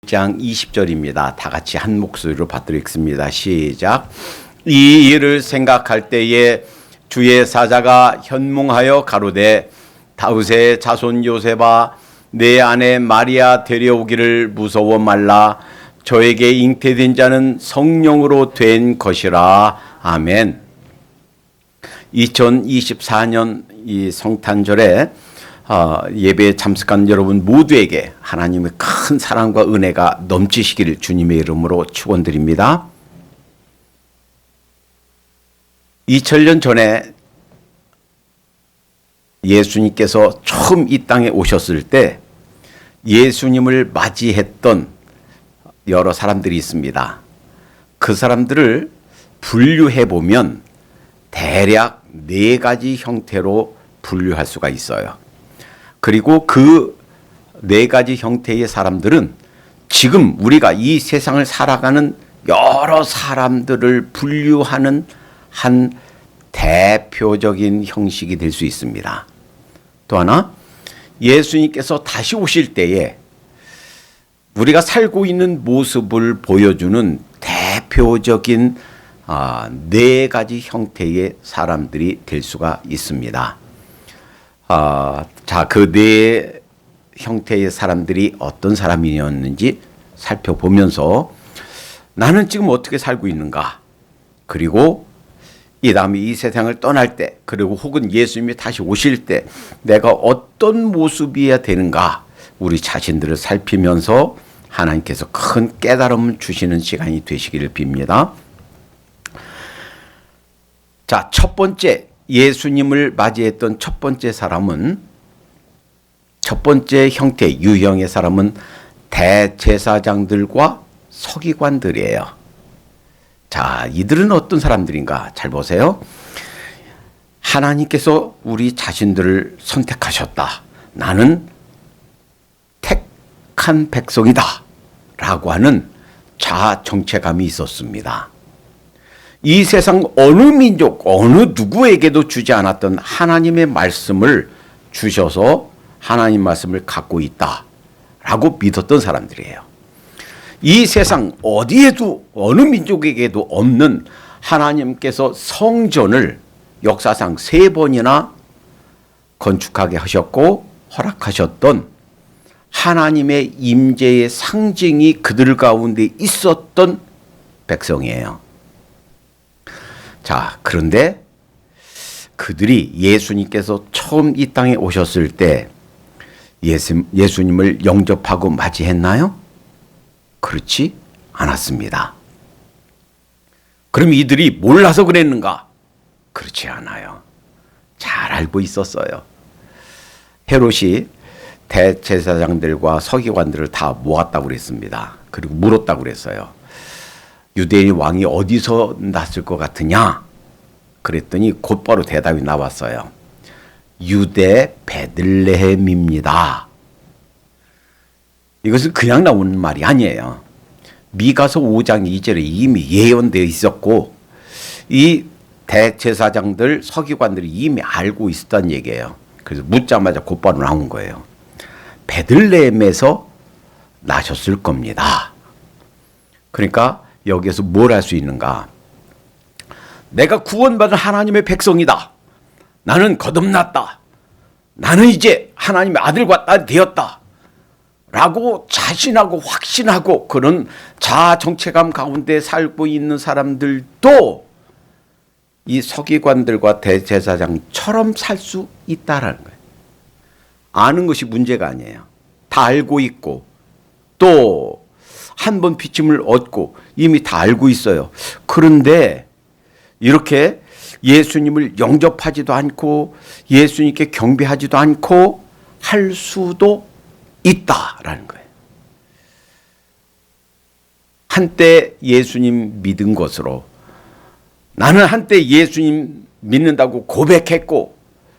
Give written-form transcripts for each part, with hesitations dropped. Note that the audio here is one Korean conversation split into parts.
장 20절입니다. 다 같이 한 목소리로 받들겠습니다. 시작. 이 일을 생각할 때에 주의 사자가 현몽하여 가로되 다윗의 자손 요셉아 내 아내 마리아 데려오기를 무서워 말라. 저에게 잉태된 자는 성령으로 된 것이라. 아멘. 2024년 이 성탄절에 예배에 참석한 여러분 모두에게 하나님의 큰 사랑과 은혜가 넘치시기를 주님의 이름으로 축원드립니다. 2000년 전에 예수님께서 처음 이 땅에 오셨을 때 예수님을 맞이했던 여러 사람들이 있습니다. 그 사람들을 분류해 보면 대략 4가지 형태로 분류할 수가 있어요. 그리고 그 4가지 형태의 사람들은 지금 우리가 이 세상을 살아가는 여러 사람들을 분류하는 한 대표적인 형식이 될 수 있습니다. 또 하나, 예수님께서 다시 오실 때에 우리가 살고 있는 모습을 보여주는 대표적인 4가지 형태의 사람들이 될 수가 있습니다. 자, 그 4 형태의 사람들이 어떤 사람이었는지 살펴보면서 나는 지금 어떻게 살고 있는가, 그리고 이 다음에 이 세상을 떠날 때, 그리고 혹은 예수님이 다시 오실 때 내가 어떤 모습이어야 되는가, 우리 자신들을 살피면서 하나님께서 큰 깨달음을 주시는 시간이 되시기를 빕니다. 자, 첫 번째 예수님을 맞이했던 첫 번째 사람은, 첫 번째 형태 유형의 사람은 대제사장들과 서기관들이에요. 자, 이들은 어떤 사람들인가 잘 보세요. 하나님께서 우리 자신들을 선택하셨다. 나는 택한 백성이다 라고 하는 자아 정체감이 있었습니다. 이 세상 어느 민족, 어느 누구에게도 주지 않았던 하나님의 말씀을 주셔서 하나님 말씀을 갖고 있다라고 믿었던 사람들이에요. 이 세상 어디에도 어느 민족에게도 없는 하나님께서 성전을 역사상 3번이나 건축하게 하셨고 허락하셨던 하나님의 임재의 상징이 그들 가운데 있었던 백성이에요. 자, 그런데 그들이 예수님께서 처음 이 땅에 오셨을 때 예수님을 영접하고 맞이했나요? 그렇지 않았습니다. 그럼 이들이 몰라서 그랬는가? 그렇지 않아요. 잘 알고 있었어요. 헤롯이 대제사장들과 서기관들을 다 모았다고 그랬습니다. 그리고 물었다고 그랬어요. 유대인 왕이 어디서 났을 것 같으냐? 그랬더니 곧바로 대답이 나왔어요. 유대 베들레헴입니다. 이것은 그냥 나오는 말이 아니에요. 미가서 5장 2절에 이미 예언되어 있었고 이 대제사장들, 서기관들이 이미 알고 있었다는 얘기예요. 그래서 묻자마자 곧바로 나온 거예요. 베들레헴에서 나셨을 겁니다. 그러니까 여기에서 뭘 할 수 있는가? 내가 구원받은 하나님의 백성이다. 나는 거듭났다. 나는 이제 하나님의 아들과 딸이 되었다. 라고 자신하고 확신하고 그런 자아 정체감 가운데 살고 있는 사람들도 이 서기관들과 대제사장처럼 살 수 있다라는 거예요. 아는 것이 문제가 아니에요. 다 알고 있고 또 한 번 비침을 얻고 이미 다 알고 있어요. 그런데 이렇게 예수님을 영접하지도 않고 예수님께 경배하지도 않고 할 수도 있다라는 거예요. 한때 예수님 믿은 것으로, 나는 한때 예수님 믿는다고 고백했고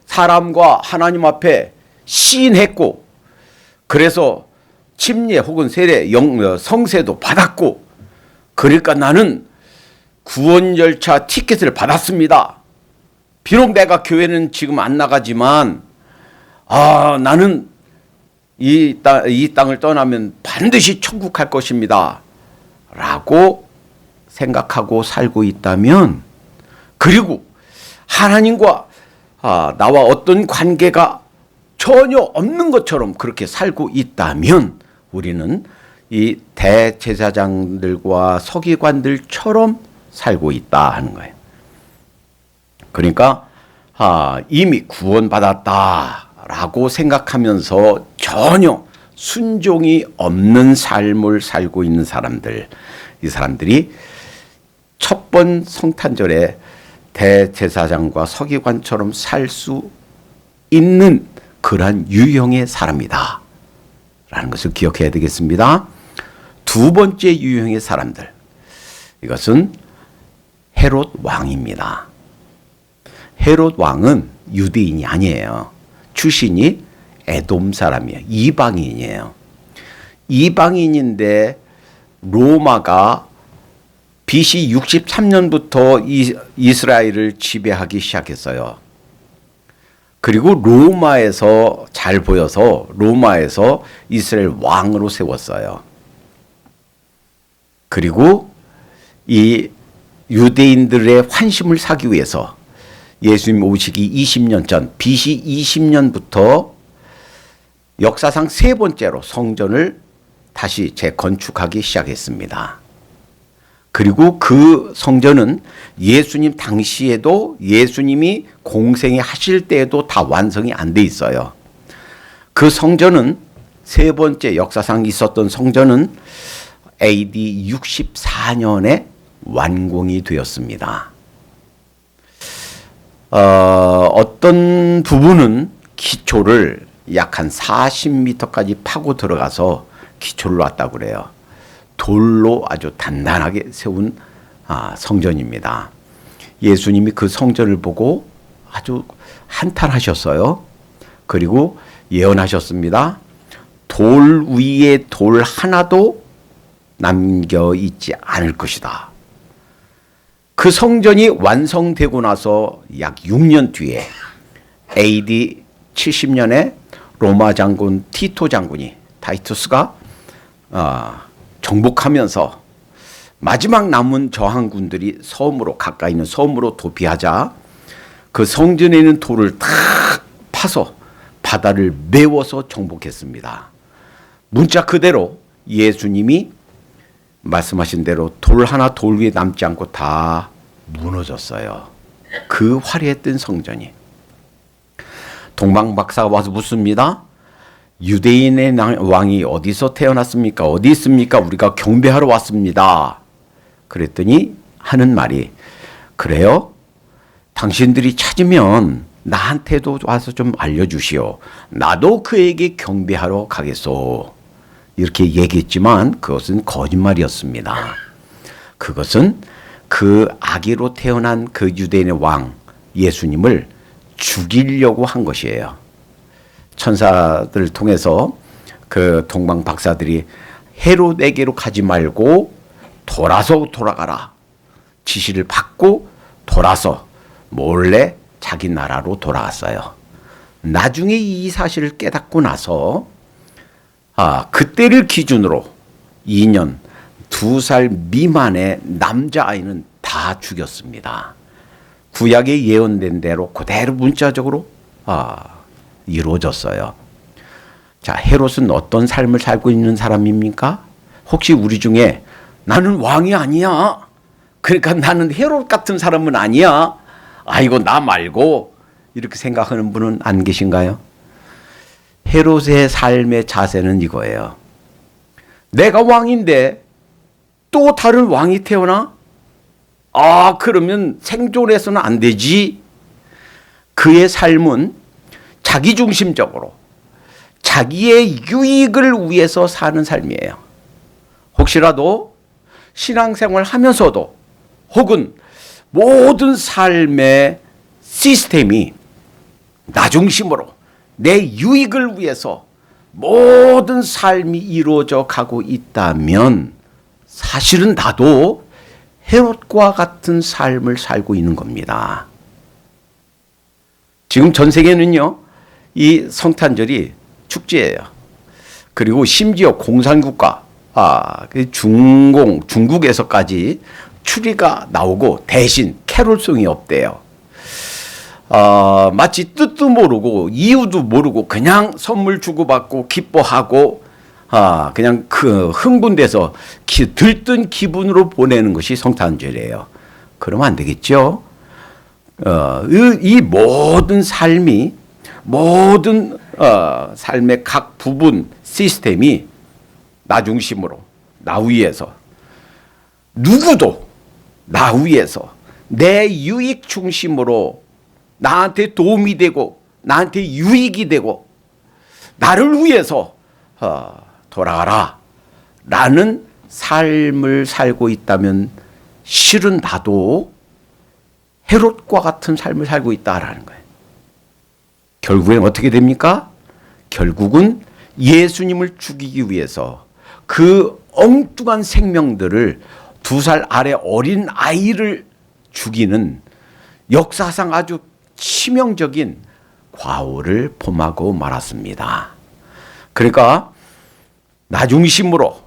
사람과 하나님 앞에 시인했고 그래서 침례 혹은 세례, 성세도 받았고 그러니까 나는 구원 열차 티켓을 받았습니다. 비록 내가 교회는 지금 안 나가지만 나는 이 땅을 떠나면 반드시 천국 갈 것입니다 라고 생각하고 살고 있다면, 그리고 하나님과 나와 어떤 관계가 전혀 없는 것처럼 그렇게 살고 있다면 우리는 이 대제사장들과 서기관들처럼 살고 있다 하는 거예요. 그러니까 이미 구원받았다라고 생각하면서 전혀 순종이 없는 삶을 살고 있는 사람들, 이 사람들이 첫 번 성탄절에 대제사장과 서기관처럼 살 수 있는 그러한 유형의 사람이다 라는 것을 기억해야 되겠습니다. 두 번째 유형의 사람들, 이것은 헤롯 왕입니다. 헤롯 왕은 유대인이 아니에요. 출신이 에돔 사람이에요. 이방인이에요. 이방인인데 로마가 BC 63년부터 이스라엘을 지배하기 시작했어요. 그리고 로마에서 잘 보여서 로마에서 이스라엘 왕으로 세웠어요. 그리고 이 유대인들의 환심을 사기 위해서 예수님 오시기 20년 전 BC 20년부터 역사상 세 번째로 성전을 다시 재건축하기 시작했습니다. 그리고 그 성전은 예수님 당시에도, 예수님이 공생에 하실 때에도 다 완성이 안 돼 있어요. 그 성전은, 세 번째 역사상 있었던 성전은 AD 64년에 완공이 되었습니다. 어떤 부분은 기초를 약 한 40m까지 파고 들어가서 기초를 놨다고 그래요. 돌로 아주 단단하게 세운 성전입니다. 예수님이 그 성전을 보고 아주 한탄하셨어요. 그리고 예언하셨습니다. 돌 위에 돌 하나도 남겨 있지 않을 것이다. 그 성전이 완성되고 나서 약 6년 뒤에 AD 70년에 로마 장군 티토 장군이, 타이투스가 정복하면서 마지막 남은 저항군들이 섬으로, 가까이 있는 섬으로 도피하자 그 성전에 있는 돌을 다 파서 바다를 메워서 정복했습니다. 문자 그대로 예수님이 말씀하신 대로 돌 하나 돌 위에 남지 않고 다 무너졌어요. 그 화려했던 성전이. 동방박사가 와서 묻습니다. 유대인의 왕이 어디서 태어났습니까? 어디 있습니까? 우리가 경배하러 왔습니다. 그랬더니 하는 말이, 그래요? 당신들이 찾으면 나한테도 와서 좀 알려주시오. 나도 그에게 경배하러 가겠소. 이렇게 얘기했지만 그것은 거짓말이었습니다. 그것은 그 아기로 태어난 그 유대인의 왕 예수님을 죽이려고 한 것이에요. 천사들을 통해서 그 동방 박사들이 헤롯에게로 가지 말고 돌아가라 지시를 받고 돌아서 몰래 자기 나라로 돌아갔어요. 나중에 이 사실을 깨닫고 나서 그때를 기준으로 2년 2살 미만의 남자아이는 다 죽였습니다. 구약에 예언된 대로 그대로 문자적으로 이루어졌어요. 자, 헤롯은 어떤 삶을 살고 있는 사람입니까? 혹시 우리 중에 나는 왕이 아니야, 그러니까 나는 헤롯 같은 사람은 아니야, 아이고 나 말고, 이렇게 생각하는 분은 안 계신가요? 헤롯의 삶의 자세는 이거예요. 내가 왕인데 또 다른 왕이 태어나? 그러면 생존해서는 안 되지. 그의 삶은 자기중심적으로 자기의 유익을 위해서 사는 삶이에요. 혹시라도 신앙생활 하면서도 혹은 모든 삶의 시스템이 나 중심으로 내 유익을 위해서 모든 삶이 이루어져 가고 있다면 사실은 나도 헤롯과 같은 삶을 살고 있는 겁니다. 지금 전 세계는요, 이 성탄절이 축제예요. 그리고 심지어 공산국가, 그 중국에서까지 추리가 나오고 대신 캐롤송이 없대요. 마치 뜻도 모르고 이유도 모르고 그냥 선물 주고받고 기뻐하고 그냥 그 흥분돼서 들뜬 기분으로 보내는 것이 성탄절이에요. 그러면 안 되겠죠. 이 모든 삶이 모든 삶의 각 부분 시스템이 나 중심으로 나 위에서 누구도 나 위에서 내 유익 중심으로 나한테 도움이 되고 나한테 유익이 되고 나를 위해서 돌아가라 라는 삶을 살고 있다면 실은 나도 헤롯과 같은 삶을 살고 있다라는 거예요. 결국엔 어떻게 됩니까? 결국은 예수님을 죽이기 위해서 그 엉뚱한 생명들을 2살 아래 어린 아이를 죽이는 역사상 아주 치명적인 과오를 범하고 말았습니다. 그러니까 나 중심으로,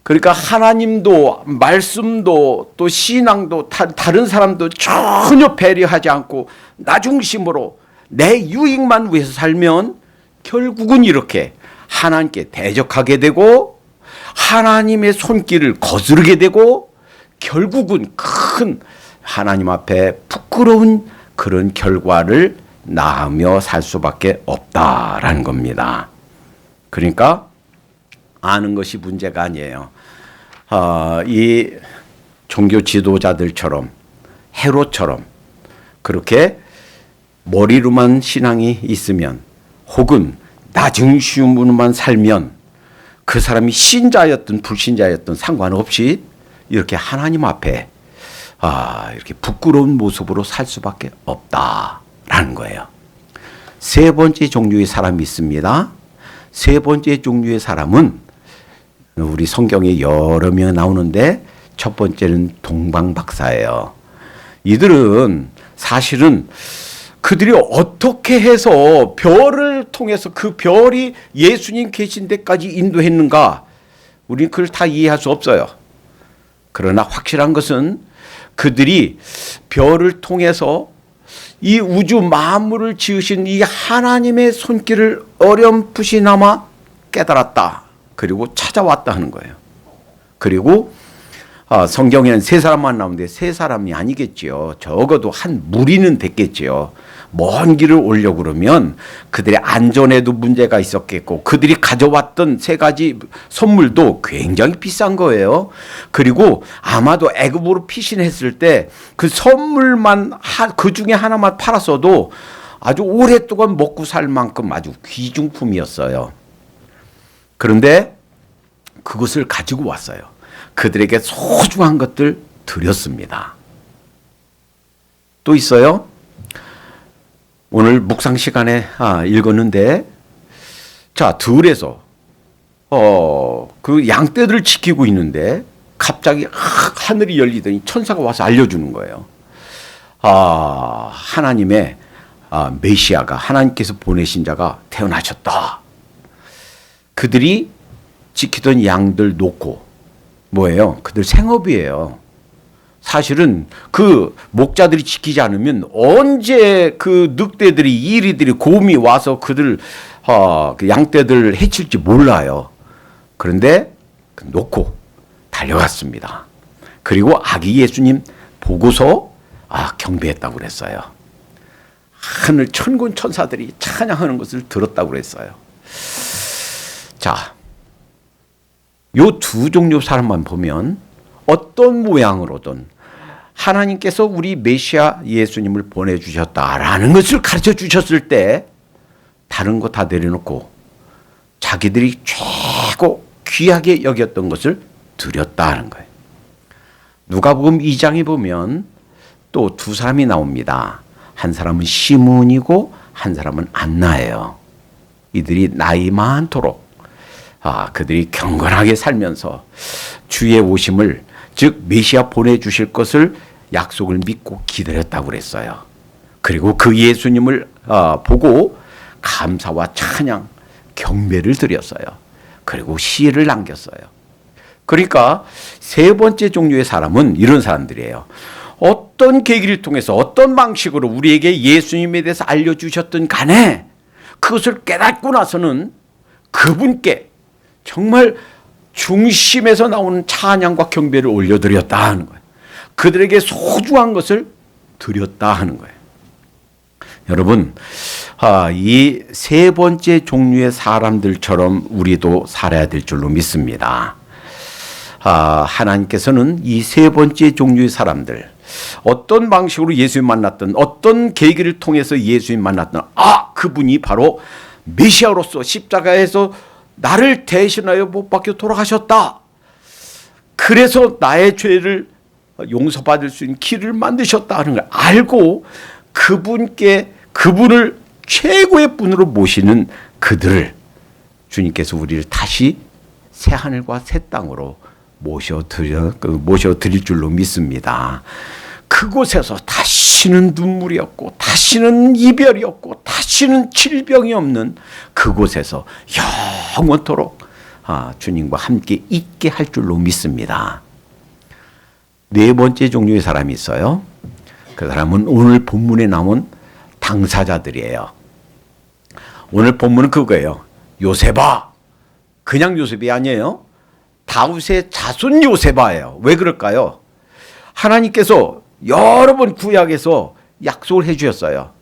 그러니까 하나님도 말씀도 또 신앙도 다른 사람도 전혀 배려하지 않고 나 중심으로 내 유익만 위해서 살면 결국은 이렇게 하나님께 대적하게 되고 하나님의 손길을 거스르게 되고 결국은 큰 하나님 앞에 부끄러운 그런 결과를 낳으며 살 수밖에 없다라는 겁니다. 그러니까 아는 것이 문제가 아니에요. 이 종교 지도자들처럼 헤롯처럼 그렇게 머리로만 신앙이 있으면 혹은 나 중심으로만 살면 그 사람이 신자였든 불신자였든 상관없이 이렇게 하나님 앞에 이렇게 부끄러운 모습으로 살 수밖에 없다라는 거예요. 세 번째 종류의 사람이 있습니다. 세 번째 종류의 사람은 우리 성경에 여러 명 나오는데 첫 번째는 동방박사예요. 이들은 사실은 그들이 어떻게 해서 별을 통해서 그 별이 예수님 계신 데까지 인도했는가 우리는 그걸 다 이해할 수 없어요. 그러나 확실한 것은 그들이 별을 통해서 이 우주 만물을 지으신 이 하나님의 손길을 어렴풋이나마 깨달았다. 그리고 찾아왔다 하는 거예요. 그리고 성경에는 세 사람만 나오는데 세 사람이 아니겠지요. 적어도 한 무리는 됐겠지요. 먼 길을 오려고 그러면 그들의 안전에도 문제가 있었겠고 그들이 가져왔던 세 가지 선물도 굉장히 비싼 거예요. 그리고 아마도 애굽으로 피신했을 때 그 선물만 그 중에 하나만 팔았어도 아주 오랫동안 먹고 살 만큼 아주 귀중품이었어요. 그런데 그것을 가지고 왔어요. 그들에게 소중한 것들 드렸습니다. 또 있어요. 오늘 묵상 시간에 읽었는데 자 들에서 그 양떼들을 지키고 있는데 갑자기 하늘이 열리더니 천사가 와서 알려주는 거예요. 하나님의 메시아가 하나님께서 보내신 자가 태어나셨다. 그들이 지키던 양들 놓고 뭐예요? 그들 생업이에요. 사실은 그 목자들이 지키지 않으면 언제 그 늑대들이 이리들이 곰이 와서 그들 그 양떼들을 해칠지 몰라요. 그런데 놓고 달려갔습니다. 그리고 아기 예수님 보고서 경배했다고 그랬어요. 하늘 천군 천사들이 찬양하는 것을 들었다고 그랬어요. 자, 요 두 종류 사람만 보면 어떤 모양으로든 하나님께서 우리 메시아 예수님을 보내주셨다라는 것을 가르쳐 주셨을 때 다른 거 다 내려놓고 자기들이 최고 귀하게 여겼던 것을 드렸다는 거예요. 누가복음 2장에 보면 또 두 사람이 나옵니다. 한 사람은 시므온이고 한 사람은 안나예요. 이들이 나이 많도록 그들이 경건하게 살면서 주의 오심을 즉 메시아 보내주실 것을 약속을 믿고 기다렸다고 그랬어요. 그리고 그 예수님을 보고 감사와 찬양, 경배를 드렸어요. 그리고 시를 남겼어요. 그러니까 세 번째 종류의 사람은 이런 사람들이에요. 어떤 계기를 통해서 어떤 방식으로 우리에게 예수님에 대해서 알려주셨든 간에 그것을 깨닫고 나서는 그분께 정말 중심에서 나오는 찬양과 경배를 올려드렸다 하는 거예요. 그들에게 소중한 것을 드렸다 하는 거예요. 여러분, 이 세 번째 종류의 사람들처럼 우리도 살아야 될 줄로 믿습니다. 하나님께서는 이 세 번째 종류의 사람들, 어떤 방식으로 예수님 만났던, 어떤 계기를 통해서 예수님 만났던, 그분이 바로 메시아로서 십자가에서 나를 대신하여 못 박혀 돌아가셨다. 그래서 나의 죄를 용서받을 수 있는 길을 만드셨다 하는 걸 알고 그분을 최고의 분으로 모시는 그들을 주님께서 우리를 다시 새 하늘과 새 땅으로 모셔드릴 줄로 믿습니다. 그곳에서 다시는 눈물이 없고 다시는 이별이 없고 다시는 질병이 없는 그곳에서 영원토록 주님과 함께 있게 할 줄로 믿습니다. 네 번째 종류의 사람이 있어요. 그 사람은 오늘 본문에 나온 당사자들이에요. 오늘 본문은 그거예요. 요셉아. 그냥 요셉이 아니에요. 다윗의 자손 요셉아예요. 왜 그럴까요? 하나님께서 여러 번 구약에서 약속을 해 주셨어요.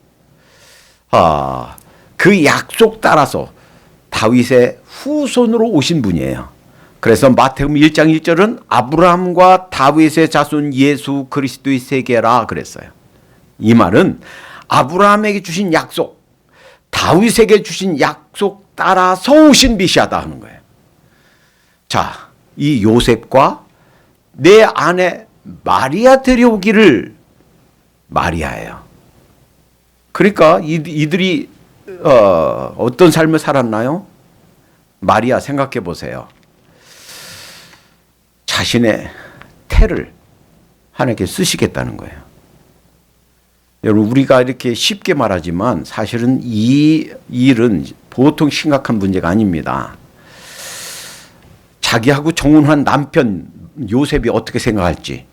그 약속 따라서 다윗의 후손으로 오신 분이에요. 그래서 마태복음 1장 1절은 아브라함과 다윗의 자손 예수 그리스도의 세계라 그랬어요. 이 말은 아브라함에게 주신 약속, 다윗에게 주신 약속 따라서 오신 메시아다 하는 거예요. 자, 이 요셉과 내 아내 마리아 데려오기를 마리아예요. 그러니까 이들이 어떤 삶을 살았나요? 마리아 생각해 보세요. 자신의 태를 하나님께 쓰시겠다는 거예요. 여러분, 우리가 이렇게 쉽게 말하지만 사실은 이 일은 보통 심각한 문제가 아닙니다. 자기하고 정혼한 남편 요셉이 어떻게 생각할지,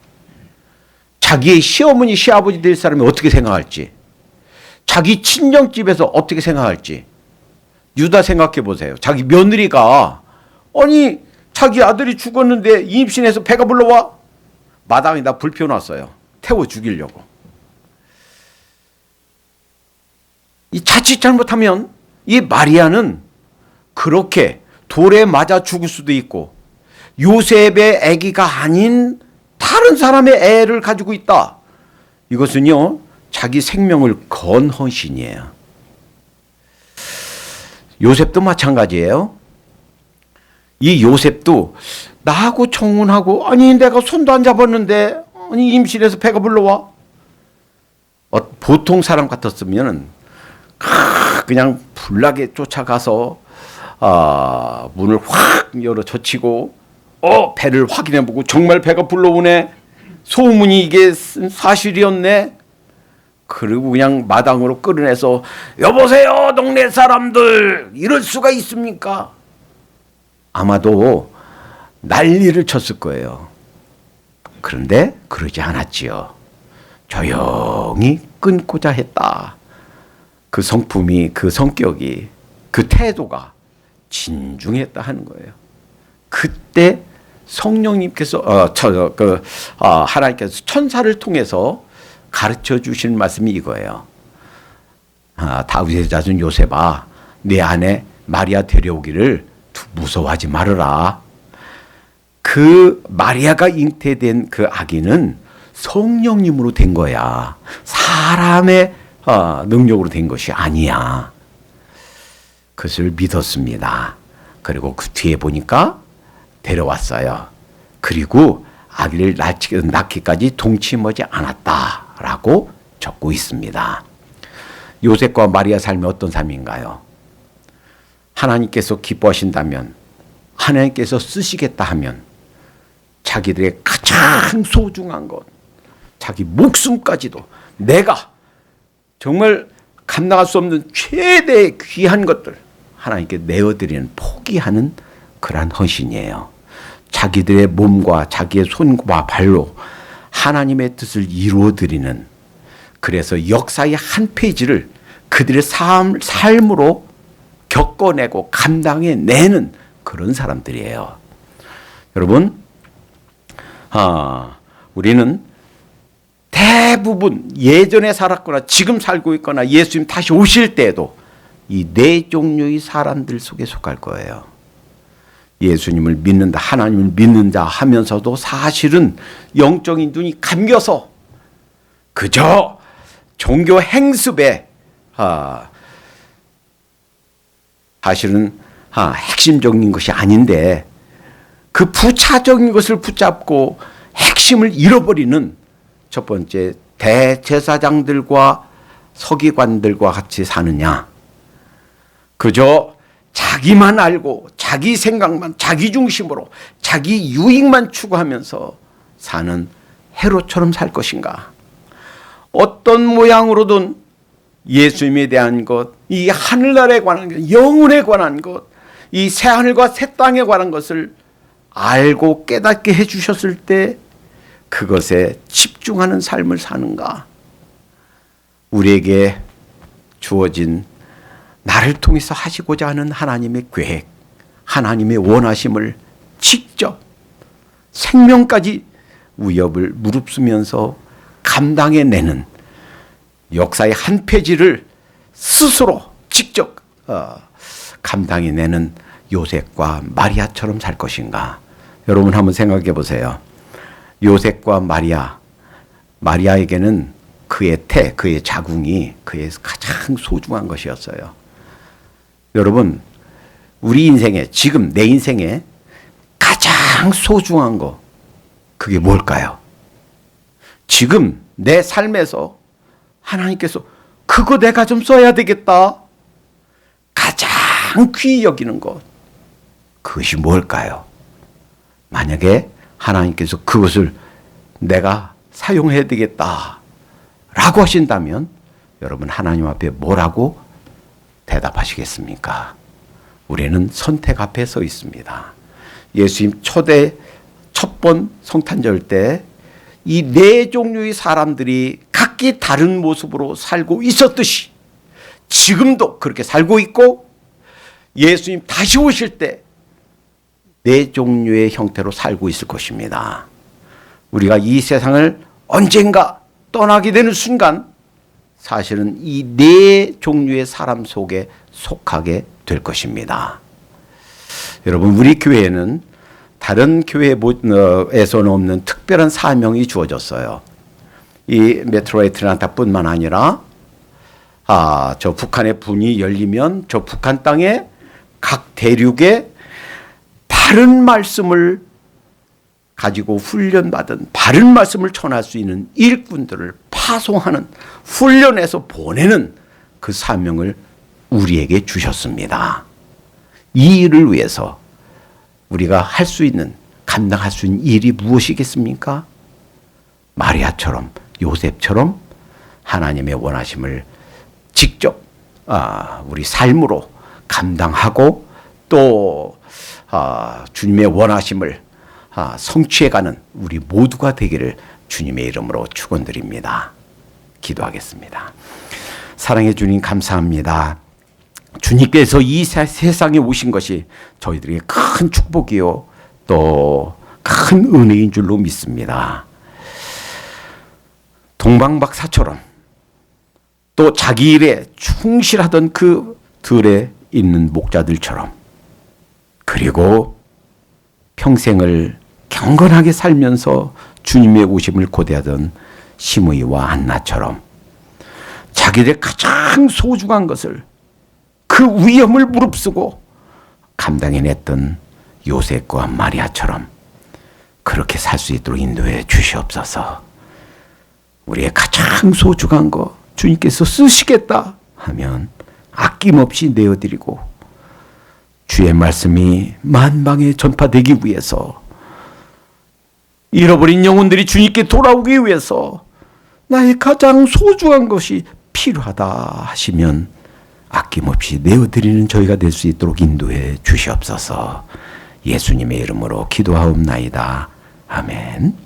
자기의 시어머니 시아버지 될 사람이 어떻게 생각할지, 자기 친정집에서 어떻게 생각할지 유다 생각해 보세요. 자기 며느리가 아니 자기 아들이 죽었는데 임신해서 배가 불러와 마당에다 불 피워놨어요. 태워 죽이려고. 이 자칫 잘못하면 이 마리아는 그렇게 돌에 맞아 죽을 수도 있고 요셉의 아기가 아닌 다른 사람의 애를 가지고 있다. 이것은요 자기 생명을 건 헌신이에요. 요셉도 마찬가지예요. 이 요셉도 나하고 청혼하고 아니 내가 손도 안 잡았는데 아니 임신해서 배가 불러와. 보통 사람 같았으면 그냥 불나게 쫓아가서 문을 확 열어 젖히고 배를 확인해보고 정말 배가 불러오네. 소문이 이게 사실이었네. 그리고 그냥 마당으로 끌어내서 여보세요 동네 사람들 이럴 수가 있습니까? 아마도 난리를 쳤을 거예요. 그런데 그러지 않았지요. 조용히 끊고자 했다. 그 성품이, 그 성격이, 그 태도가 진중했다 하는 거예요. 그때 성령님께서 하나님께서 천사를 통해서 가르쳐 주시는 말씀이 이거예요. 다윗의 자손 요셉아, 내 아내 마리아 데려오기를 무서워하지 말아라. 그 마리아가 잉태된 그 아기는 성령님으로 된 거야. 사람의 능력으로 된 것이 아니야. 그것을 믿었습니다. 그리고 그 뒤에 보니까 데려왔어요. 그리고 아기를 낳기까지 동침하지 않았다라고 적고 있습니다. 요셉과 마리아 삶이 어떤 삶인가요? 하나님께서 기뻐하신다면, 하나님께서 쓰시겠다 하면 자기들의 가장 소중한 것, 자기 목숨까지도 내가 정말 감당할 수 없는 최대의 귀한 것들 하나님께 내어드리는 포기하는 그러한 헌신이에요. 자기들의 몸과 자기의 손과 발로 하나님의 뜻을 이루어드리는, 그래서 역사의 한 페이지를 그들의 삶으로 겪어내고 감당해내는 그런 사람들이에요. 여러분, 우리는 대부분 예전에 살았거나 지금 살고 있거나 예수님 다시 오실 때에도 이 네 종류의 사람들 속에 속할 거예요. 예수님을 믿는다, 하나님을 믿는다 하면서도 사실은 영적인 눈이 감겨서 그저 종교 행습에 사실은 핵심적인 것이 아닌데 그 부차적인 것을 붙잡고 핵심을 잃어버리는, 첫 번째, 대제사장들과 서기관들과 같이 사느냐, 그저 자기만 알고 자기 생각만, 자기 중심으로 자기 유익만 추구하면서 사는 헤롯처럼 살 것인가? 어떤 모양으로든 예수님에 대한 것, 이 하늘나라에 관한 것, 영혼에 관한 것, 이 새하늘과 새 땅에 관한 것을 알고 깨닫게 해주셨을 때 그것에 집중하는 삶을 사는가? 우리에게 주어진 나를 통해서 하시고자 하는 하나님의 계획, 하나님의 원하심을 직접 생명까지 위협을 무릅쓰면서 감당해내는, 역사의 한 페이지를 스스로 직접 감당해내는 요셉과 마리아처럼 살 것인가? 여러분 한번 생각해 보세요. 요셉과 마리아에게는 그의 그의 자궁이 그의 가장 소중한 것이었어요. 여러분, 우리 인생에, 지금 내 인생에 가장 소중한 거, 그게 뭘까요? 지금 내 삶에서 하나님께서 그거 내가 좀 써야 되겠다, 가장 귀히 여기는 것, 그것이 뭘까요? 만약에 하나님께서 그것을 내가 사용해야 되겠다 라고 하신다면 여러분 하나님 앞에 뭐라고 대답하시겠습니까? 우리는 선택 앞에 서 있습니다. 예수님 첫 번 성탄절 때 이 네 종류의 사람들이 각기 다른 모습으로 살고 있었듯이 지금도 그렇게 살고 있고, 예수님 다시 오실 때 네 종류의 형태로 살고 있을 것입니다. 우리가 이 세상을 언젠가 떠나게 되는 순간 사실은 이 네 종류의 사람 속에 속하게 될 것입니다. 여러분, 우리 교회에는 다른 교회에서는 없는 특별한 사명이 주어졌어요. 이 메트로 애틀란타뿐만 아니라 저 북한의 문이 열리면 저 북한 땅에 각 대륙에 바른 말씀을 가지고 훈련받은, 바른 말씀을 전할 수 있는 일꾼들을 파송하는, 훈련해서 보내는 그 사명을 우리에게 주셨습니다. 이 일을 위해서 우리가 할 수 있는, 감당할 수 있는 일이 무엇이겠습니까? 마리아처럼, 요셉처럼 하나님의 원하심을 직접 우리 삶으로 감당하고 또 주님의 원하심을 성취해가는 우리 모두가 되기를 주님의 이름으로 축원드립니다. 기도하겠습니다. 사랑해 주님, 감사합니다. 주님께서 이 세상에 오신 것이 저희들에게 큰 축복이요 또 큰 은혜인 줄로 믿습니다. 동방박사처럼 또 자기 일에 충실하던 그 들에 있는 목자들처럼, 그리고 평생을 경건하게 살면서 주님의 오심을 고대하던 시므이와 안나처럼 자기들의 가장 소중한 것을, 그 위험을 무릅쓰고 감당해냈던 요셉과 마리아처럼 그렇게 살 수 있도록 인도해 주시옵소서. 우리의 가장 소중한 거 주님께서 쓰시겠다 하면 아낌없이 내어드리고, 주의 말씀이 만방에 전파되기 위해서, 잃어버린 영혼들이 주님께 돌아오기 위해서 나의 가장 소중한 것이 필요하다 하시면 아낌없이 내어드리는 저희가 될 수 있도록 인도해 주시옵소서. 예수님의 이름으로 기도하옵나이다. 아멘.